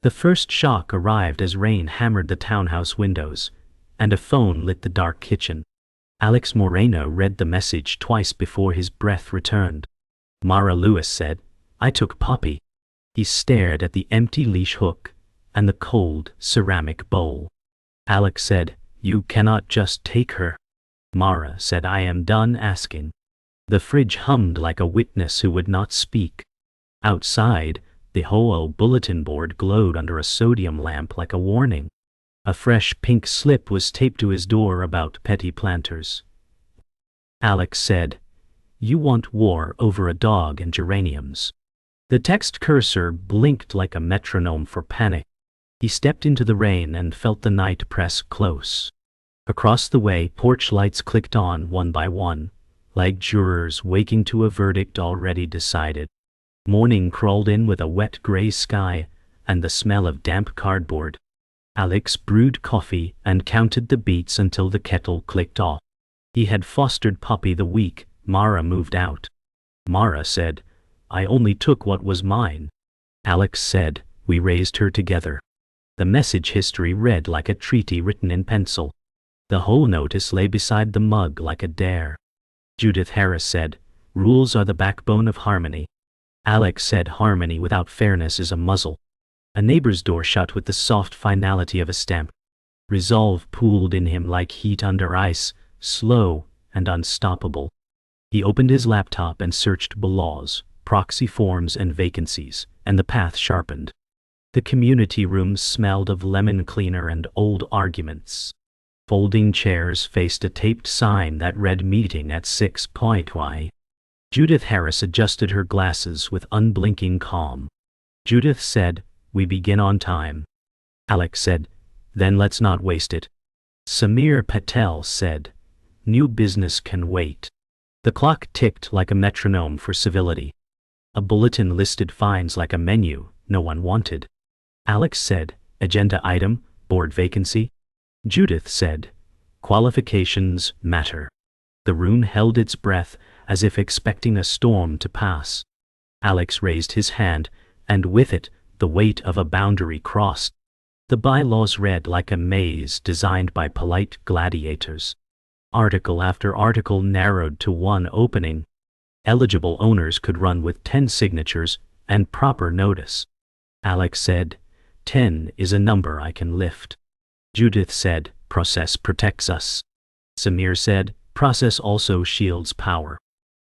The first shock arrived as rain hammered the townhouse windows, and a phone lit the dark kitchen. Alex Moreno read the message twice before his breath returned. Mara Lewis said, "I took Poppy." He stared at the empty leash hook and the cold ceramic bowl. Alex said, "You cannot just take her." Mara said, "I am done asking." The fridge hummed like a witness who would not speak. Outside, the HOA bulletin board glowed under a sodium lamp like a warning. A fresh pink slip was taped to his door about petty planters. Alex said, "You want war over a dog and geraniums." The text cursor blinked like a metronome for panic. He stepped into the rain and felt the night press close. Across the way, porch lights clicked on one by one, like jurors waking to a verdict already decided. Morning crawled in with a wet gray sky and the smell of damp cardboard. Alex brewed coffee and counted the beats until the kettle clicked off. He had fostered Poppy the week Mara moved out. Mara said, "I only took what was mine." Alex said, "We raised her together." The message history read like a treaty written in pencil. The whole notice lay beside the mug like a dare. Judith Harris said, "Rules are the backbone of harmony." Alex said, "Harmony without fairness is a muzzle." A neighbor's door shut with the soft finality of a stamp. Resolve pooled in him like heat under ice, slow and unstoppable. He opened his laptop and searched bylaws, proxy forms and vacancies, and the path sharpened. The community room smelled of lemon cleaner and old arguments. Folding chairs faced a taped sign that read "Meeting at 6:00. Judith Harris adjusted her glasses with unblinking calm. Judith said, "We begin on time." Alex said, "Then let's not waste it." Samir Patel said, "New business can wait." The clock ticked like a metronome for civility. A bulletin listed fines like a menu no one wanted. Alex said, "Agenda item, board vacancy." Judith said, "Qualifications matter." The room held its breath as if expecting a storm to pass. Alex raised his hand, and with it, the weight of a boundary crossed. The bylaws read like a maze designed by polite gladiators. Article after article narrowed to one opening. Eligible owners could run with 10 signatures and proper notice. Alex said, 10 is a number I can lift." Judith said, "Process protects us." Samir said, "Process also shields power."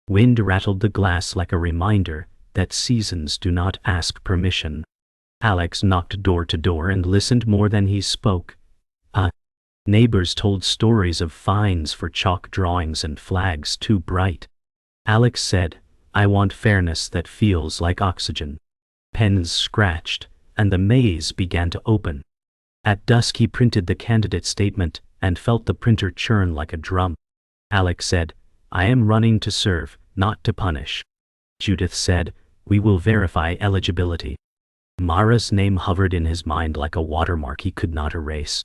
Wind rattled the glass like a reminder that seasons do not ask permission. Alex knocked door to door and listened more than he spoke. Neighbors told stories of fines for chalk drawings and flags too bright. Alex said, "I want fairness that feels like oxygen." Pens scratched, and the maze began to open. At dusk he printed the candidate statement and felt the printer churn like a drum. Alex said, "I am running to serve, not to punish." Judith said, "We will verify eligibility." Mara's name hovered in his mind like a watermark he could not erase.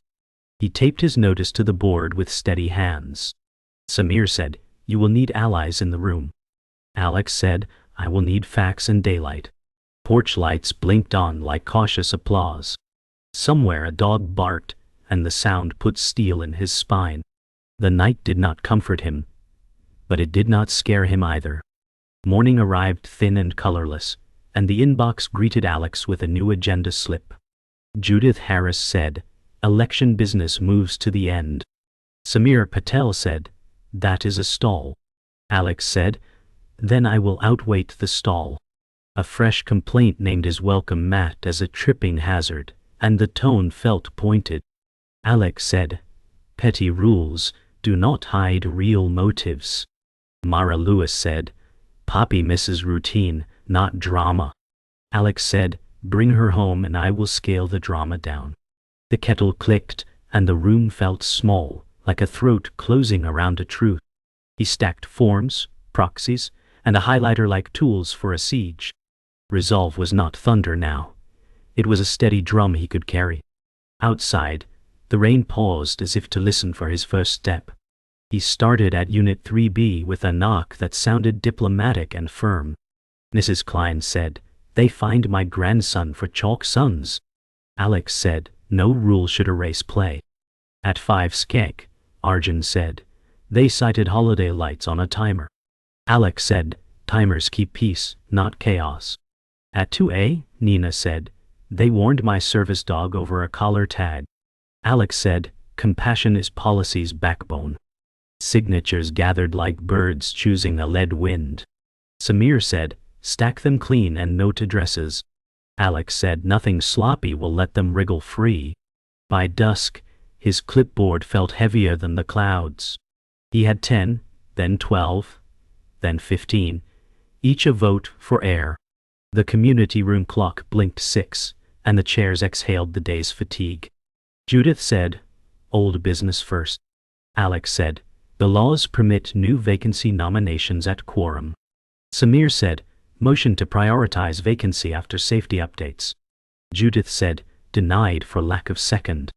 He taped his notice to the board with steady hands. Samir said, "You will need allies in the room." Alex said, "I will need facts and daylight." Porch lights blinked on like cautious applause. Somewhere a dog barked, and the sound put steel in his spine. The night did not comfort him, but it did not scare him either. Morning arrived thin and colorless, and the inbox greeted Alex with a new agenda slip. Judith Harris said, "Election business moves to the end." Samir Patel said, "That is a stall." Alex said, "Then I will outweight the stall." A fresh complaint named his welcome mat as a tripping hazard, and the tone felt pointed. Alex said, "Petty rules do not hide real motives." Mara Lewis said, "Poppy misses routine, not drama." Alex said, "Bring her home and I will scale the drama down." The kettle clicked, and the room felt small, like a throat closing around a truth. He stacked forms, proxies, and a highlighter like tools for a siege. Resolve was not thunder now. It was a steady drum he could carry. Outside, the rain paused as if to listen for his first step. He started at Unit 3B with a knock that sounded diplomatic and firm. Mrs. Klein said, "They fined my grandson for chalk suns." Alex said, no rule should erase play. At 5 skek, Arjun said, they sighted holiday lights on a timer. Alex said, timers keep peace, not chaos. At 2A, Nina said, they warned my service dog over a collar tag. Alex said, compassion is policy's backbone. Signatures gathered like birds choosing a lead wind. Samir said, stack them clean and note addresses. Alex said, nothing sloppy will let them wriggle free. By dusk, his clipboard felt heavier than the clouds. He had 10, then 12, then 15, each a vote for air. The community room clock blinked 6, and the chairs exhaled the day's fatigue. Judith said, old business first. Alex said, the laws permit new vacancy nominations at quorum. Samir said, motion to prioritize vacancy after safety updates. Judith said, denied for lack of second.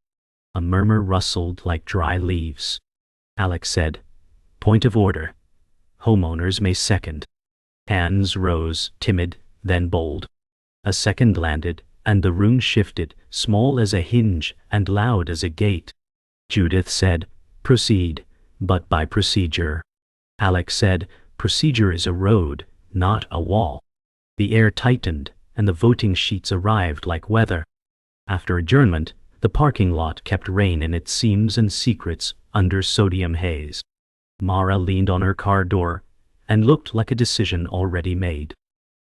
A murmur rustled like dry leaves. Alex said, point of order. Homeowners may second. Hands rose, timid, then bold. A second landed, and the room shifted, small as a hinge and loud as a gate. Judith said, proceed, but by procedure. Alex said, procedure is a road, not a wall. The air tightened, and the voting sheets arrived like weather. After adjournment, the parking lot kept rain in its seams and secrets under sodium haze. Mara leaned on her car door and looked like a decision already made.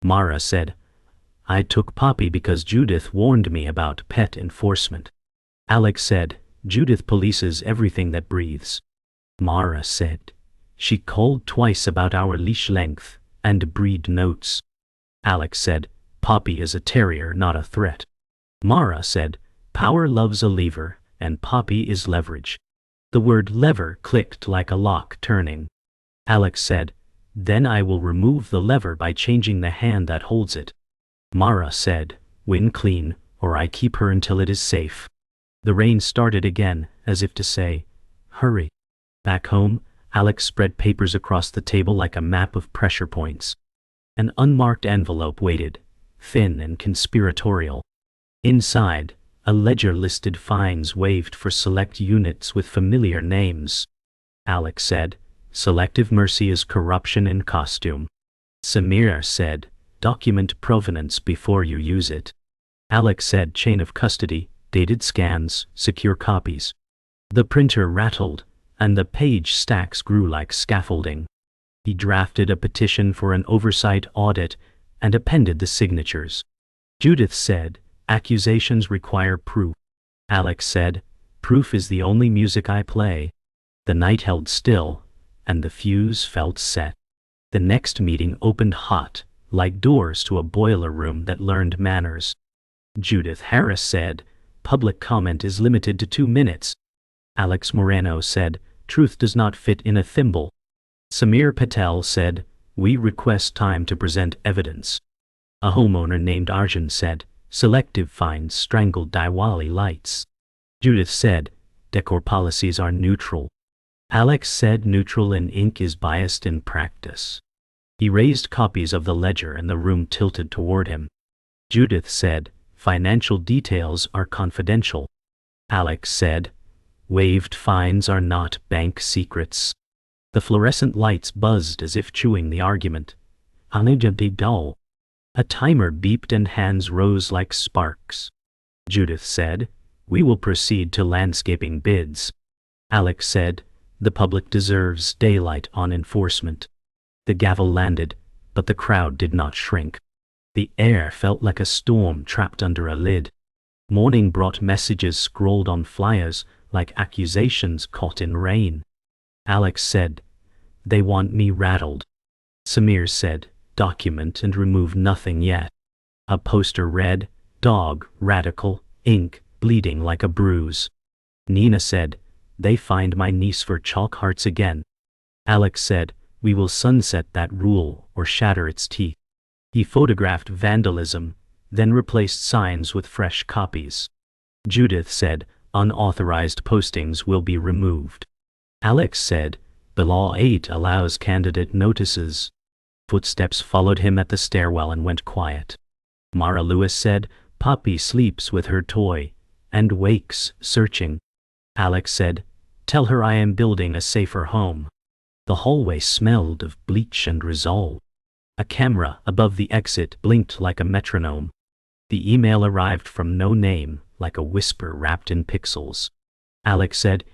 Mara said, I took Poppy because Judith warned me about pet enforcement. Alex said, Judith polices everything that breathes. Mara said, she called twice about our leash length and breed notes. Alex said, Poppy is a terrier, not a threat. Mara said, power loves a lever, and Poppy is leverage. The word lever clicked like a lock turning. Alex said, then I will remove the lever by changing the hand that holds it. Mara said, win clean, or I keep her until it is safe. The rain started again, as if to say, hurry. Back home, Alex spread papers across the table like a map of pressure points. An unmarked envelope waited, thin and conspiratorial. Inside, a ledger listed fines waived for select units with familiar names. Alex said, selective mercy is corruption in costume. Samir said, document provenance before you use it. Alex said, chain of custody, dated scans, secure copies. The printer rattled, and the page stacks grew like scaffolding. He drafted a petition for an oversight audit and appended the signatures. Judith said, accusations require proof. Alex said, proof is the only music I play. The night held still, and the fuse felt set. The next meeting opened hot, like doors to a boiler room that learned manners. Judith Harris said, public comment is limited to 2 minutes. Alex Moreno said, truth does not fit in a thimble. Samir Patel said, we request time to present evidence. A homeowner named Arjun said, selective fines strangled Diwali lights. Judith said, decor policies are neutral. Alex said neutral in ink is biased in practice. He raised copies of the ledger and the room tilted toward him. Judith said, financial details are confidential. Alex said, waived fines are not bank secrets. The fluorescent lights buzzed as if chewing the argument. Dull. A timer beeped and hands rose like sparks. Judith said, we will proceed to landscaping bids. Alex said, the public deserves daylight on enforcement. The gavel landed, but the crowd did not shrink. The air felt like a storm trapped under a lid. Morning brought messages scrawled on flyers like accusations caught in rain. Alex said, they want me rattled. Samir said, document and remove nothing yet. A poster read, dog, radical, ink, bleeding like a bruise. Nina said, they find my niece for chalk hearts again. Alex said, we will sunset that rule or shatter its teeth. He photographed vandalism, then replaced signs with fresh copies. Judith said, unauthorized postings will be removed. Alex said, the Law 8 allows candidate notices. Footsteps followed him at the stairwell and went quiet. Mara Lewis said, Poppy sleeps with her toy and wakes, searching. Alex said, "Tell her I am building a safer home." The hallway smelled of bleach and resolve. A camera above the exit blinked like a metronome. The email arrived from no name, like a whisper wrapped in pixels. Alex said,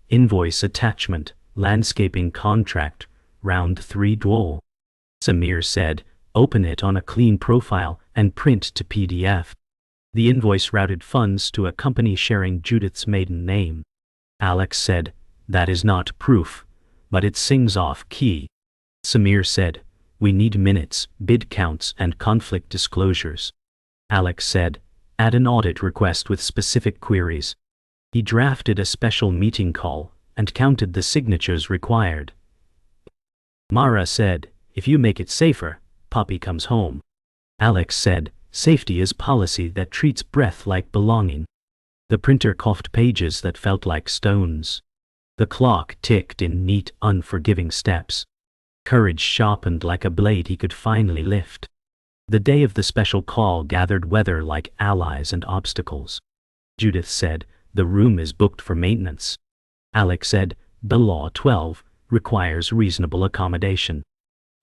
"Invoice attachment, landscaping contract, round 3 dual." Samir said, "Open it on a clean profile and print to PDF." The invoice routed funds to a company sharing Judith's maiden name. Alex said, "That is not proof, but it sings off key." Samir said, "We need minutes, bid counts, and conflict disclosures." Alex said, "Add an audit request with specific queries." He drafted a special meeting call and counted the signatures required. Mara said, "If you make it safer, Poppy comes home." Alex said, "Safety is policy that treats breath like belonging." The printer coughed pages that felt like stones. The clock ticked in neat, unforgiving steps. Courage sharpened like a blade he could finally lift. The day of the special call gathered weather like allies and obstacles. Judith said, "The room is booked for maintenance." Alex said, "The law 12 requires reasonable accommodation."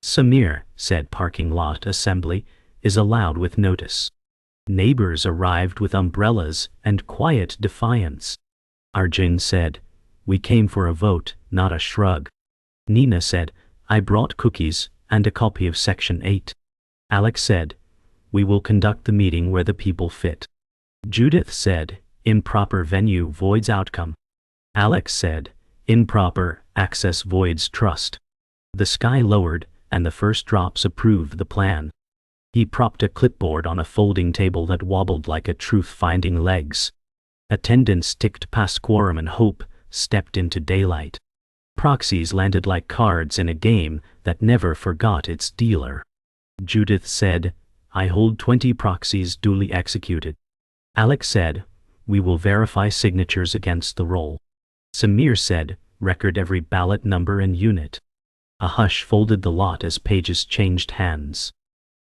Samir said, "Parking lot assembly is allowed with notice." Neighbors arrived with umbrellas and quiet defiance. Arjun said, "We came for a vote, not a shrug." Nina said, "I brought cookies and a copy of Section 8. Alex said, "We will conduct the meeting where the people fit." Judith said, "Improper venue voids outcome." Alex said, "Improper access voids trust." The sky lowered, and the first drops approved the plan. He propped a clipboard on a folding table that wobbled like a truth-finding legs. Attendants ticked past quorum and hope stepped into daylight. Proxies landed like cards in a game that never forgot its dealer. Judith said, "I hold 20 proxies duly executed." Alex said, "We will verify signatures against the roll." Samir said, "Record every ballot number and unit." A hush folded the lot as pages changed hands.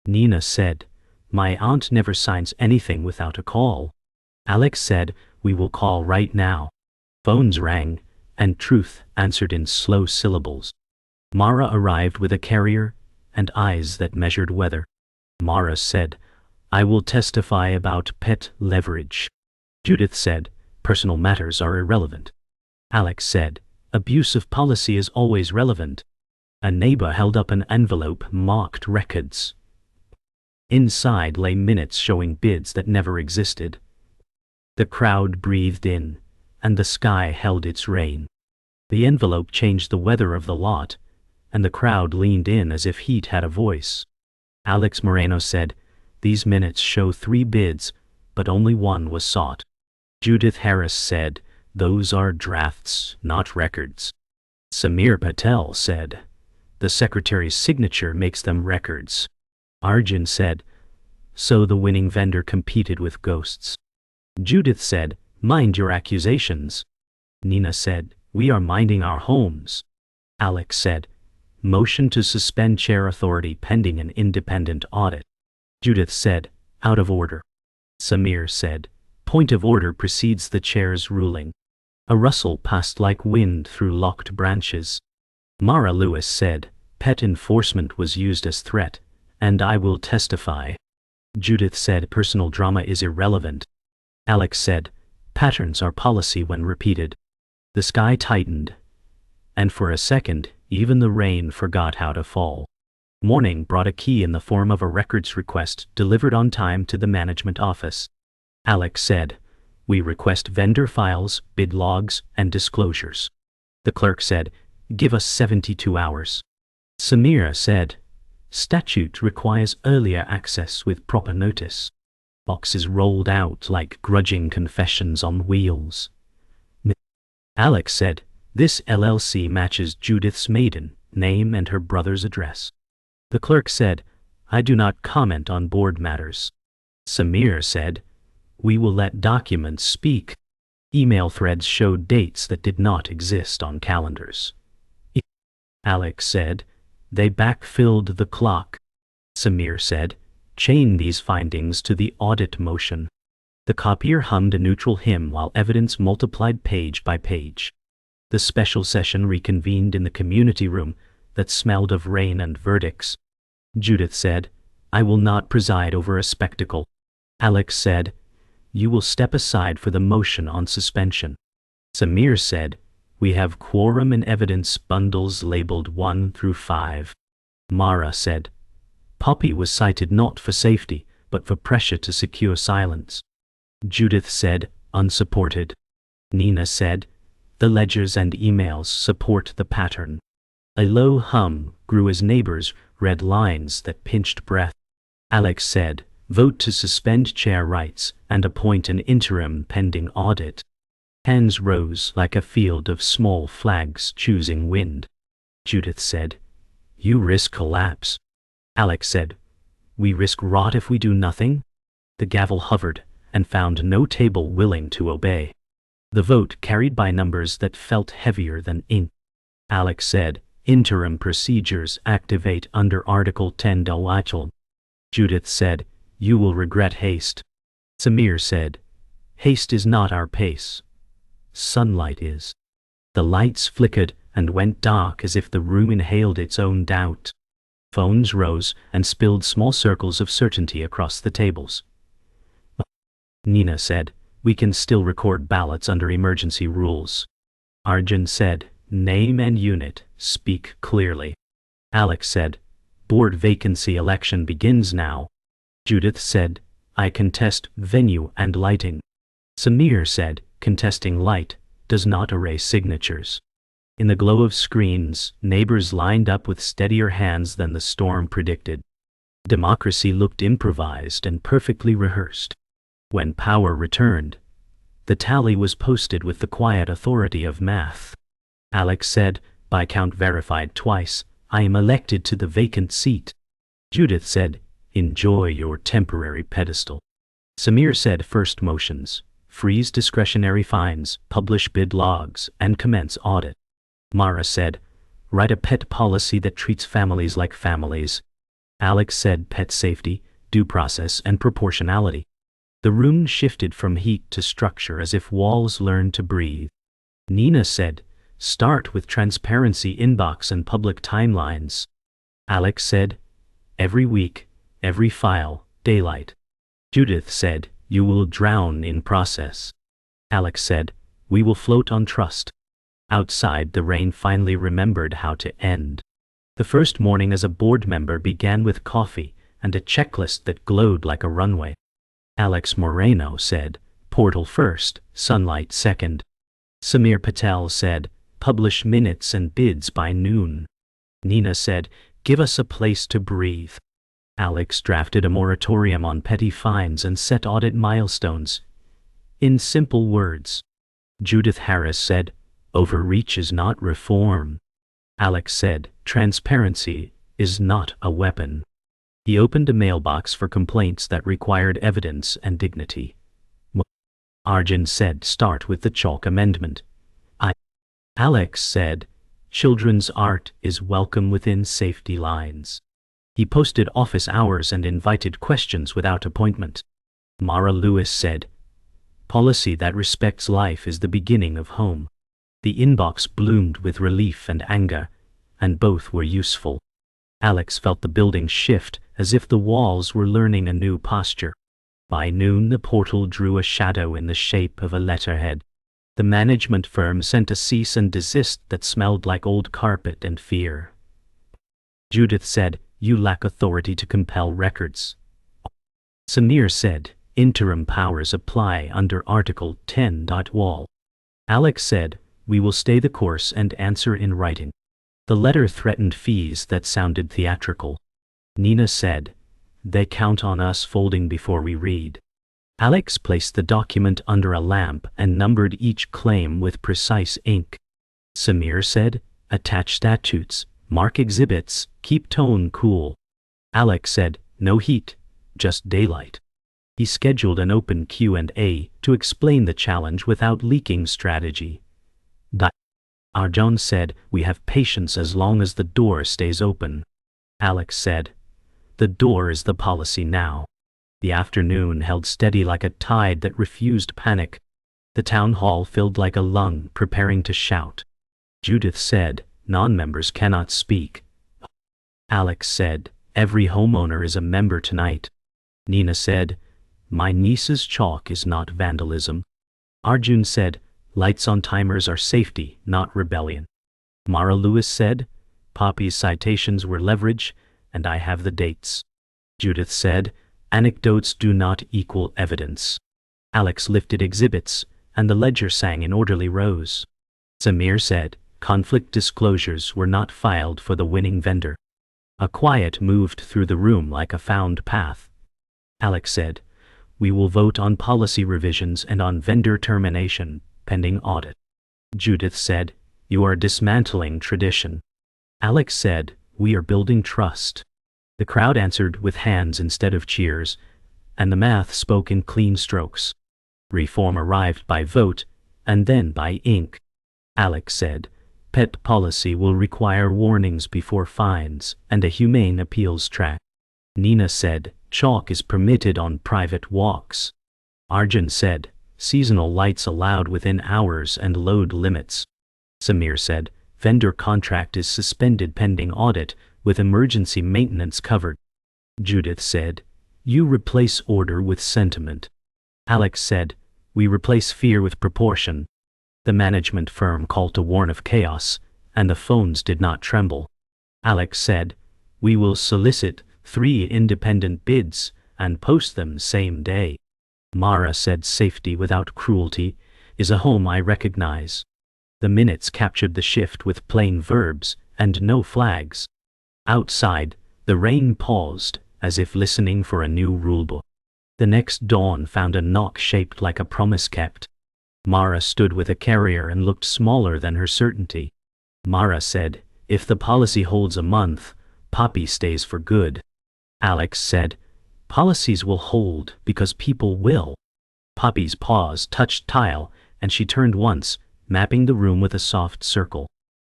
Nina said, "My aunt never signs anything without a call." Alex said, "We will call right now." Phones rang, and Truth answered in slow syllables. Mara arrived with a carrier and eyes that measured weather. Mara said, "I will testify about pet leverage." Judith said, "Personal matters are irrelevant." Alex said, "Abuse of policy is always relevant." A neighbor held up an envelope marked records. Inside lay minutes showing bids that never existed. The crowd breathed in, and the sky held its rain. The envelope changed the weather of the lot, and the crowd leaned in as if heat had a voice. Alex Moreno said, "These minutes show 3 bids, but only 1 was sought." Judith Harris said, "Those are drafts, not records." Samir Patel said, "The secretary's signature makes them records." Arjun said, "So the winning vendor competed with ghosts." Judith said, "Mind your accusations." Nina said, "We are minding our homes." Alex said, "Motion to suspend chair authority pending an independent audit." Judith said, "Out of order." Samir said, "Point of order precedes the chair's ruling." A rustle passed like wind through locked branches. Mara Lewis said, "Pet enforcement was used as threat, and I will testify." Judith said, "Personal drama is irrelevant." Alex said, "Patterns are policy when repeated." The sky tightened, and for a second, even the rain forgot how to fall. Morning brought a key in the form of a records request delivered on time to the management office. Alex said, "We request vendor files, bid logs, and disclosures." The clerk said, "Give us 72 hours. Samira said, "Statute requires earlier access with proper notice." Boxes rolled out like grudging confessions on wheels. Alex said, "This LLC matches Judith's maiden name and her brother's address." The clerk said, "I do not comment on board matters." Samir said, "We will let documents speak." Email threads showed dates that did not exist on calendars. Alex said, "They backfilled the clock." Samir said, "Chain these findings to the audit motion." The copier hummed a neutral hymn while evidence multiplied page by page. The special session reconvened in the community room that smelled of rain and verdicts. Judith said, "I will not preside over a spectacle." Alex said, "You will step aside for the motion on suspension." Samir said, "We have quorum and evidence bundles labeled 1 through 5. Mara said, "Poppy was cited not for safety, but for pressure to secure silence." Judith said, "Unsupported." Nina said, "The ledgers and emails support the pattern." A low hum grew as neighbors read lines that pinched breath. Alex said, "Vote to suspend chair rights and appoint an interim pending audit." Hands rose like a field of small flags choosing wind. Judith said, "You risk collapse." Alex said, "We risk rot if we do nothing." The gavel hovered and found no table willing to obey. The vote carried by numbers that felt heavier than ink. Alex said, "Interim procedures activate under Article 10 del. Judith said, "You will regret haste." Samir said, "Haste is not our pace. Sunlight is." The lights flickered and went dark as if the room inhaled its own doubt. Phones rose and spilled small circles of certainty across the tables. Nina said, "We can still record ballots under emergency rules." Arjun said, "Name and unit, speak clearly." Alex said, "Board vacancy election begins now." Judith said, "I contest venue and lighting." Samir said, "Contesting light does not erase signatures." In the glow of screens, neighbors lined up with steadier hands than the storm predicted. Democracy looked improvised and perfectly rehearsed. When power returned, the tally was posted with the quiet authority of math. Alex said, "By count verified twice, I am elected to the vacant seat." Judith said, "Enjoy your temporary pedestal." Samir said, "First motions, freeze discretionary fines, publish bid logs, and commence audit." Mara said, "Write a pet policy that treats families like families." Alex said, "Pet safety, due process, and proportionality." The room shifted from heat to structure as if walls learned to breathe. Nina said, "Start with transparency inbox and public timelines." Alex said, "Every week, every file, daylight." Judith said, "You will drown in process." Alex said, "We will float on trust." Outside, the rain finally remembered how to end. The first morning as a board member began with coffee and a checklist that glowed like a runway. Alex Moreno said, "Portal first, sunlight second." Samir Patel said, "Publish minutes and bids by noon." Nina said, "Give us a place to breathe." Alex drafted a moratorium on petty fines and set audit milestones. In simple words. Judith Harris said, "Overreach is not reform." Alex said, "Transparency is not a weapon." He opened a mailbox for complaints that required evidence and dignity. Arjun said, "Start with the chalk amendment." Alex said, "Children's art is welcome within safety lines." He posted office hours and invited questions without appointment. Mara Lewis said, "Policy that respects life is the beginning of home." The inbox bloomed with relief and anger, and both were useful. Alex felt the building shift as if the walls were learning a new posture. By noon, the portal drew a shadow in the shape of a letterhead. The management firm sent a cease and desist that smelled like old carpet and fear. Judith said, "You lack authority to compel records." Samir said, "Interim powers apply under Article 10. Wall." Alex said, "We will stay the course and answer in writing." The letter threatened fees that sounded theatrical. Nina said, "They count on us folding before we read." Alex placed the document under a lamp and numbered each claim with precise ink. Samir said, "Attach statutes, mark exhibits, keep tone cool." Alex said, "No heat, just daylight." He scheduled an open Q&A to explain the challenge without leaking strategy. Arjun said, "We have patience as long as the door stays open." Alex said, "The door is the policy now." The afternoon held steady like a tide that refused panic. The town hall filled like a lung preparing to shout. Judith said, "Non-members cannot speak." Alex said, "Every homeowner is a member tonight." Nina said, "My niece's chalk is not vandalism." Arjun said, "Lights on timers are safety, not rebellion." Mara Lewis said, "Poppy's citations were leverage, and I have the dates." Judith said, "Anecdotes do not equal evidence." Alex lifted exhibits, and the ledger sang in orderly rows. Samir said, "Conflict disclosures were not filed for the winning vendor." A quiet moved through the room like a found path. Alex said, "We will vote on policy revisions and on vendor termination, pending audit." Judith said, "You are dismantling tradition." Alex said, "We are building trust." The crowd answered with hands instead of cheers, and the math spoke in clean strokes. Reform arrived by vote, and then by ink. Alex said, "Pet policy will require warnings before fines and a humane appeals track." Nina said, "Chalk is permitted on private walks." Arjun said, "Seasonal lights allowed within hours and load limits." Samir said, "Vendor contract is suspended pending audit, with emergency maintenance covered." Judith said, "You replace order with sentiment." Alex said, "We replace fear with proportion." The management firm called to warn of chaos, and the phones did not tremble. Alex said, "We will solicit 3 independent bids and post them same day." Mara said, "Safety without cruelty is a home I recognize." The minutes captured the shift with plain verbs and no flags. Outside, the rain paused, as if listening for a new rulebook. The next dawn found a knock shaped like a promise kept. Mara stood with a carrier and looked smaller than her certainty. Mara said, "If the policy holds a month, Poppy stays for good." Alex said, "Policies will hold because people will." Poppy's paws touched tile, and she turned once, mapping the room with a soft circle.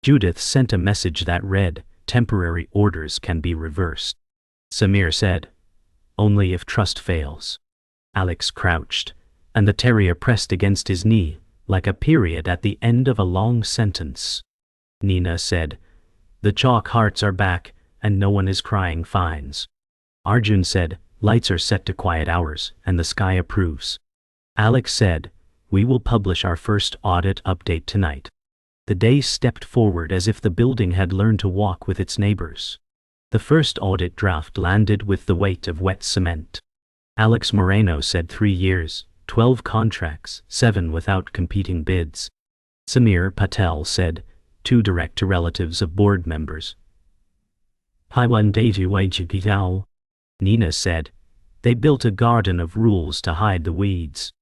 Judith sent a message that read, "Temporary orders can be reversed." Samir said, "Only if trust fails." Alex crouched, and the terrier pressed against his knee, like a period at the end of a long sentence. Nina said, "The chalk hearts are back, and no one is crying fines." Arjun said, "Lights are set to quiet hours, and the sky approves." Alex said, "We will publish our first audit update tonight." The day stepped forward as if the building had learned to walk with its neighbors. The first audit draft landed with the weight of wet cement. Alex Moreno said 3 years, 12 contracts, 7 without competing bids. Samir Patel said, 2 direct to relatives of board members. Nina said, "They built a garden of rules to hide the weeds."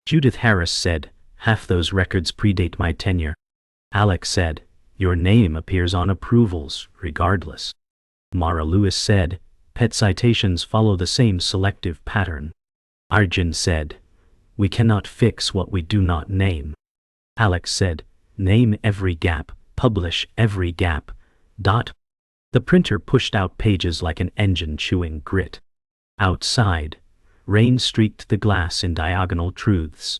Judith Harris said, "Half those records predate my tenure." Alex said, "Your name appears on approvals, regardless." Mara Lewis said, "Pet citations follow the same selective pattern." Arjun said, "We cannot fix what we do not name." Alex said, "Name every gap, publish every gap." The printer pushed out pages like an engine chewing grit. Outside, rain streaked the glass in diagonal truths.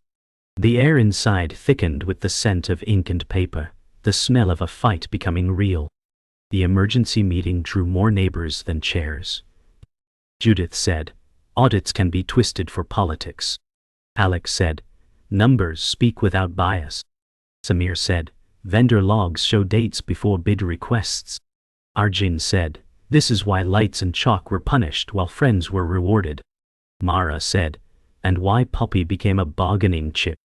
The air inside thickened with the scent of ink and paper, the smell of a fight becoming real. The emergency meeting drew more neighbors than chairs. Judith said, "Audits can be twisted for politics." Alex said, "Numbers speak without bias." Samir said, "Vendor logs show dates before bid requests." Arjun said, "This is why lights and chalk were punished while friends were rewarded." Mara said, "And why Poppy became a bargaining chip."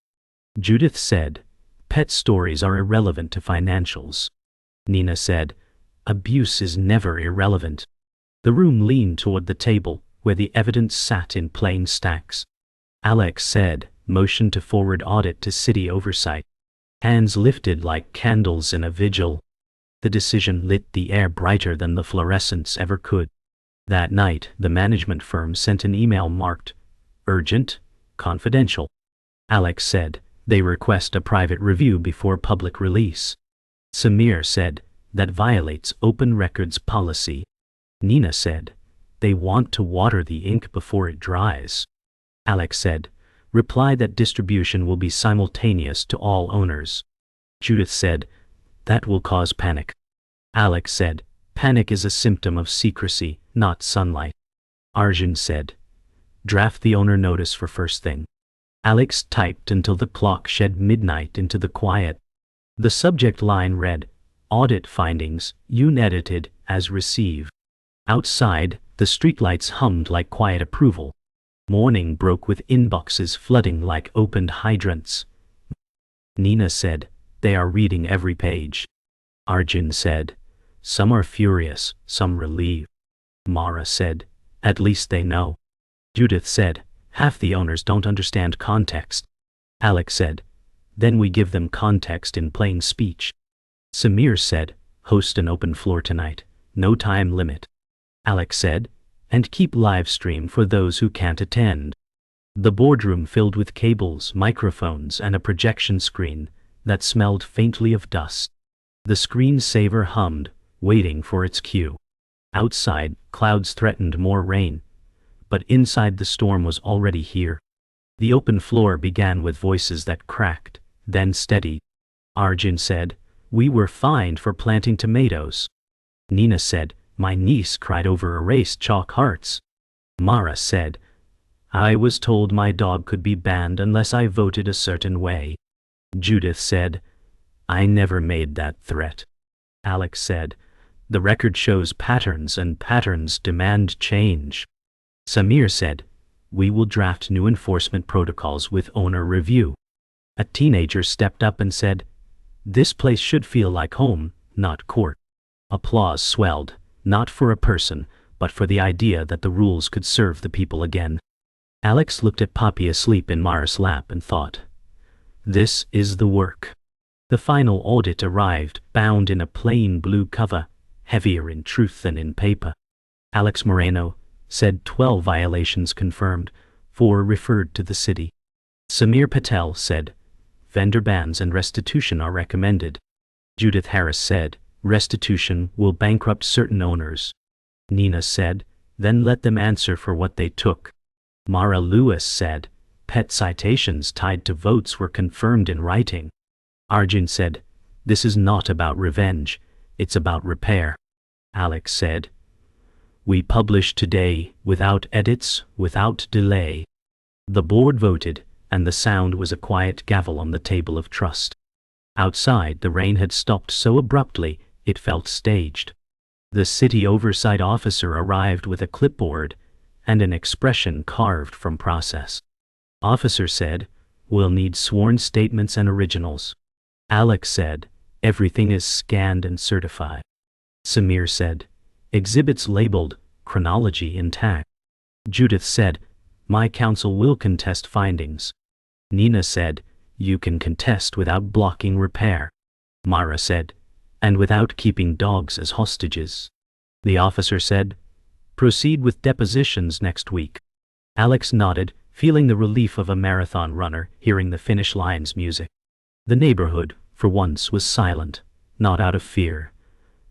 Judith said, "Pet stories are irrelevant to financials." Nina said, "Abuse is never irrelevant." The room leaned toward the table, where the evidence sat in plain stacks. Alex said, "Motion to forward audit to city oversight." Hands lifted like candles in a vigil. The decision lit the air brighter than the fluorescents ever could. That night, the management firm sent an email marked, "Urgent, confidential." Alex said, "They request a private review before public release." Samir said, "That violates open records policy." Nina said, They want to water the ink before it dries. Alex said, reply that distribution will be simultaneous to all owners. Judith said, that will cause panic. Alex said, panic is a symptom of secrecy, not sunlight. Arjun said, draft the owner notice for first thing. Alex typed until the clock shed midnight into the quiet. The subject line read, audit findings, unedited, as received. Outside, the streetlights hummed like quiet approval. Morning broke with inboxes flooding like opened hydrants. Nina said, they are reading every page. Arjun said, some are furious, some relieved. Mara said, at least they know. Judith said, half the owners don't understand context. Alex said, then we give them context in plain speech. Samir said, host an open floor tonight, no time limit. Alex said, and keep live stream for those who can't attend. The boardroom filled with cables, microphones, and a projection screen that smelled faintly of dust. The screensaver hummed, waiting for its cue. Outside, clouds threatened more rain, but inside the storm was already here. The open floor began with voices that cracked, then steadied. Arjun said, we were fined for planting tomatoes. Nina said, my niece cried over erased chalk hearts. Mara said, I was told my dog could be banned unless I voted a certain way. Judith said, I never made that threat. Alex said, the record shows patterns and patterns demand change. Samir said, we will draft new enforcement protocols with owner review. A teenager stepped up and said, this place should feel like home, not court. Applause swelled, not for a person, but for the idea that the rules could serve the people again. Alex looked at Poppy asleep in Mara's lap and thought, this is the work. The final audit arrived, bound in a plain blue cover, heavier in truth than in paper. Alex Moreno said 12 violations confirmed, 4 referred to the city. Samir Patel said, vendor bans and restitution are recommended. Judith Harris said, restitution will bankrupt certain owners. Nina said, then let them answer for what they took. Mara Lewis said, pet citations tied to votes were confirmed in writing. Arjun said, this is not about revenge, it's about repair. Alex said, we publish today, without edits, without delay. The board voted, and the sound was a quiet gavel on the table of trust. Outside, the rain had stopped so abruptly, it felt staged. The city oversight officer arrived with a clipboard and an expression carved from process. Officer said, we'll need sworn statements and originals. Alex said, everything is scanned and certified. Samir said, exhibits labeled, chronology intact. Judith said, my counsel will contest findings. Nina said, you can contest without blocking repair. Mara said, and without keeping dogs as hostages. The officer said, proceed with depositions next week. Alex nodded, feeling the relief of a marathon runner hearing the finish line's music. The neighborhood, for once, was silent, not out of fear,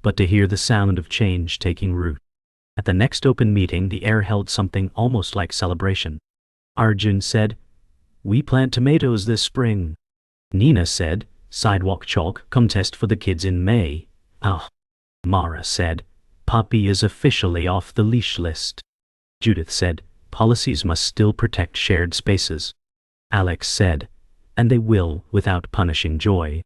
but to hear the sound of change taking root. At the next open meeting, the air held something almost like celebration. Arjun said, we plant tomatoes this spring. Nina said, sidewalk chalk contest for the kids in May. Ah. Mara said, Poppy is officially off the leash list. Judith said, policies must still protect shared spaces. Alex said, and they will, without punishing joy.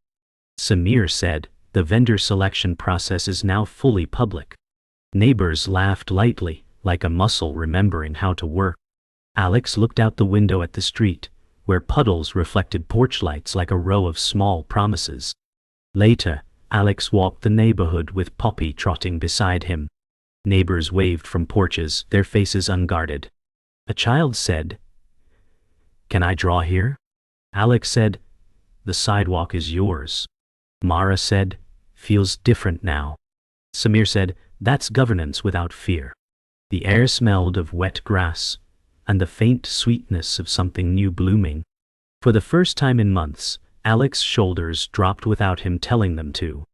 Samir said, the vendor selection process is now fully public. Neighbors laughed lightly, like a muscle remembering how to work. Alex looked out the window at the street, where puddles reflected porch lights like a row of small promises. Later, Alex walked the neighborhood with Poppy trotting beside him. Neighbors waved from porches, their faces unguarded. A child said, can I draw here? Alex said, the sidewalk is yours. Mara said, feels different now. Samir said, that's governance without fear. The air smelled of wet grass, and the faint sweetness of something new blooming. For the first time in months, Alex's shoulders dropped without him telling them to.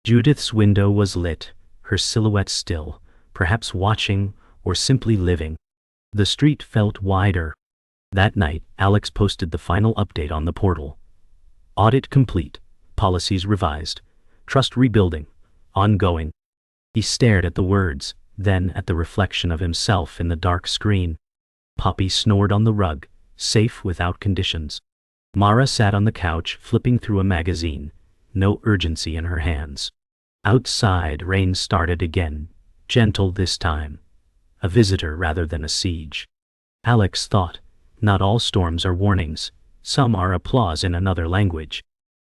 Judith's window was lit, her silhouette still, perhaps watching, or simply living. The street felt wider. That night, Alex posted the final update on the portal. Audit complete. Policies revised. Trust rebuilding. Ongoing. He stared at the words, then at the reflection of himself in the dark screen. Poppy snored on the rug, safe without conditions. Mara sat on the couch, flipping through a magazine, no urgency in her hands. Outside, rain started again, gentle this time. A visitor rather than a siege. Alex thought, not all storms are warnings, some are applause in another language.